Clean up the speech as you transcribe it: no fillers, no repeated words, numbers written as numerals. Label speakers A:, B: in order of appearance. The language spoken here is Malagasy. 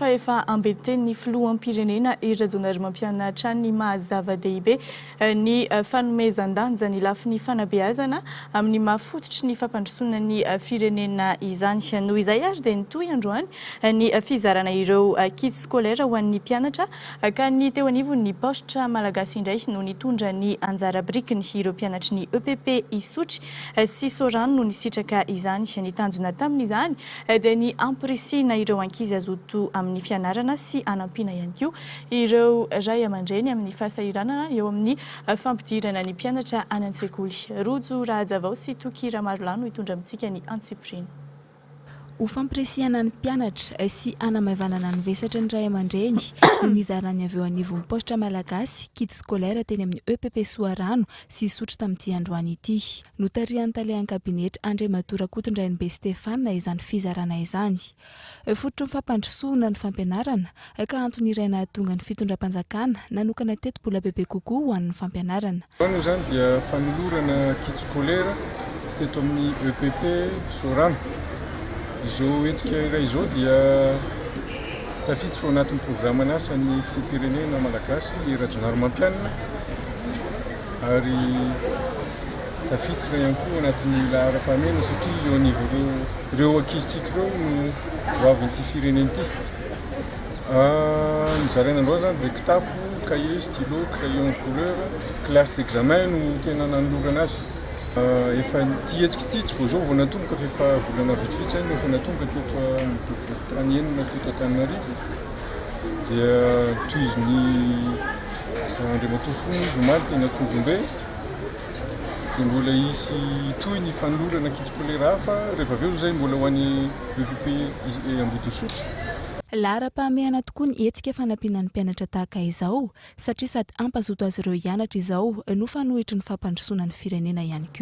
A: fa efa ambeteny filohampirenena irajona mampianatra ny mahazava-dehibe ny fanomezan-danja ny lafiny fanabeazana amin'ny mahafototry ny fampandrosoana ny firenena izany. Noho izay ary dia nitoy androany ny fizarana ireo kits scolaires ho an'ny mpianatra ka ny teo anivon'ny postra malagasy indray no nitondra ny anjara brikiny ireo mpianatry ny EPP Isotry sy Soarano no nisitraka izany. Ny tanjona tamin'izany dia ny ampirisihana ireo ankizy azoto amin'ny fianarana sy anampiana ihany koa ireo ray aman-dreny amin'ny fahasahiranana eo amin'ny fampidirana ny mpianatra any an-tsekoly. Rojo Rahajavao sy Tokira Marolano hitondra amintsika ny antsipitriny.
B: Ho fampirisihana ny mpianatra sy anamavanana ny vesatra ny ray aman-dreny no nizarany avy eo anivon'ny postra malagasy kits scolaire teny amin'ny EPP Soarano sy Isotry tamin'ity androany ity. Notarihan'ny talehan'ny kabinetra Andriamatora Rakotondrainibe Stefana izany fizarana izany. Fototry ny fampandrosoana ny fampianarana ka antony iray nahatonga ny fitondram-panjakana nanokana teto mbola bebe kokoa ho an'ny fampianarana.
C: Io zany dia fanolorana kits scolaire teto amin'ny EPP Soarano. Izao hetsika iray izao dia tafiditra ao anatin'ny programana asan'ny filoham-pirenena malagasy irajona mampianana ary tafiditra ihany koa anatin'ny lahara-pahamehana satria eo anivon'ireo ankizitsika ireo no ho avin'ity firenena ity. Ny zaraina andreo zany dia kitapo, cahier, stylo, crayon de couleur, classe d'examen no tena nanolorana azy. Efa ity hetsika ity tsy vao vao natomboka fa efa volana vitsivitsy any efa natomboka teto tany enina teto Antananarivo dia toy izy ny Andriamatora Fony Zomaly teny Antsonjombe dia mbola isy toy ny fanolorana kits scolaire hafa rehefa avy eo zay mbola ho an'ny EPP Isotry.
B: Lahara-pahamehana tokoa ny hetsika fanampiana ny mpianatra tahaka izao satria sady ampazoto azy ireo hianatra izao no fanohitry ny fampandrosoana ny firenena ihany koa.